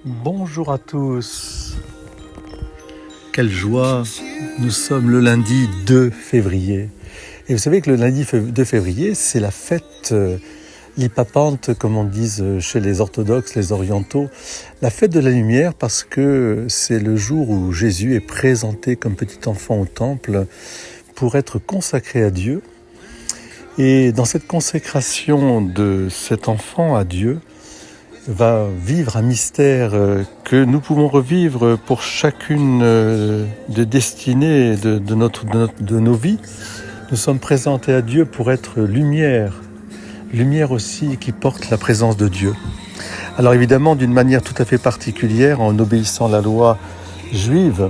Bonjour à tous. Quelle joie, nous sommes le lundi 2 février. Et vous savez que le lundi 2 février, c'est la fête l'Hypapanthe, comme on dit chez les orthodoxes, les orientaux, la fête de la lumière, parce que c'est le jour où Jésus est présenté comme petit enfant au temple pour être consacré à Dieu. Et dans cette consécration de cet enfant à Dieu, va vivre un mystère que nous pouvons revivre pour chacune des destinées de nos vies. Nous sommes présentés à Dieu pour être lumière aussi qui porte la présence de Dieu. Alors évidemment, d'une manière tout à fait particulière, en obéissant à la loi juive,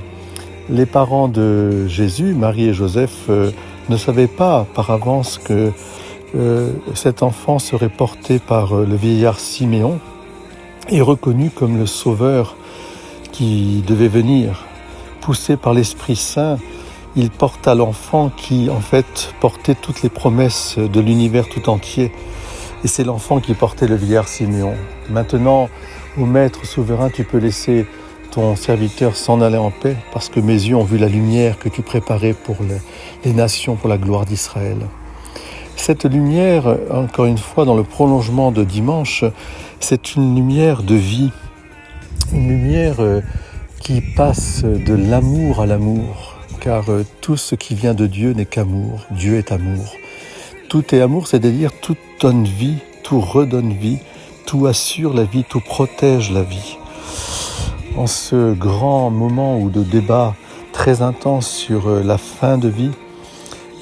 les parents de Jésus, Marie et Joseph, ne savaient pas par avance que cet enfant serait porté par le vieillard Siméon et reconnu comme le sauveur qui devait venir. Poussé par l'Esprit Saint, il porta l'enfant qui, en fait, portait toutes les promesses de l'univers tout entier. Et c'est l'enfant qui portait le vieillard Siméon. Maintenant, ô Maître souverain, tu peux laisser ton serviteur s'en aller en paix, parce que mes yeux ont vu la lumière que tu préparais pour les nations, pour la gloire d'Israël. Cette lumière, encore une fois, dans le prolongement de dimanche, c'est une lumière de vie, une lumière qui passe de l'amour à l'amour, car tout ce qui vient de Dieu n'est qu'amour, Dieu est amour. Tout est amour, c'est-à-dire tout donne vie, tout redonne vie, tout assure la vie, tout protège la vie. En ce grand moment de débat très intense sur la fin de vie,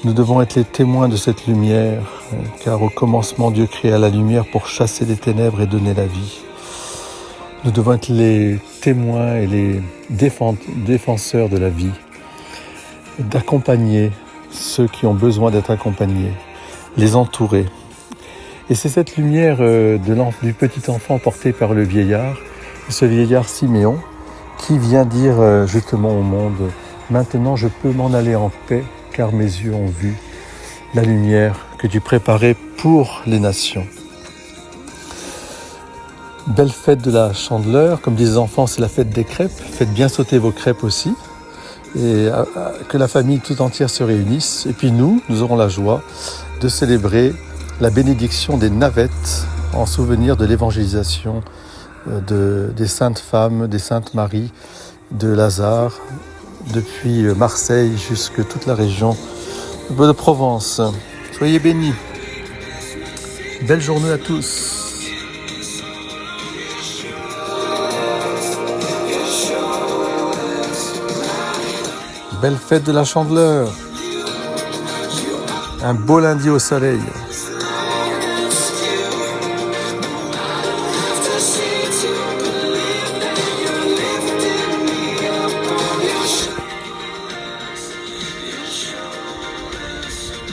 nous devons être les témoins de cette lumière, car au commencement, Dieu créa la lumière pour chasser les ténèbres et donner la vie. Nous devons être les témoins et les défenseurs de la vie, d'accompagner ceux qui ont besoin d'être accompagnés, les entourer. Et c'est cette lumière du petit enfant porté par le vieillard, ce vieillard Siméon, qui vient dire justement au monde, « Maintenant je peux m'en aller en paix, car mes yeux ont vu la lumière que tu préparais pour les nations. » Belle fête de la Chandeleur, comme disent les enfants, c'est la fête des crêpes. Faites bien sauter vos crêpes aussi, et que la famille tout entière se réunisse. Et puis nous aurons la joie de célébrer la bénédiction des navettes en souvenir de l'évangélisation des saintes femmes, des saintes Maries, de Lazare, depuis Marseille jusque toute la région de Provence. Soyez bénis. Belle journée à tous. Belle fête de la Chandeleur. Un beau lundi au soleil.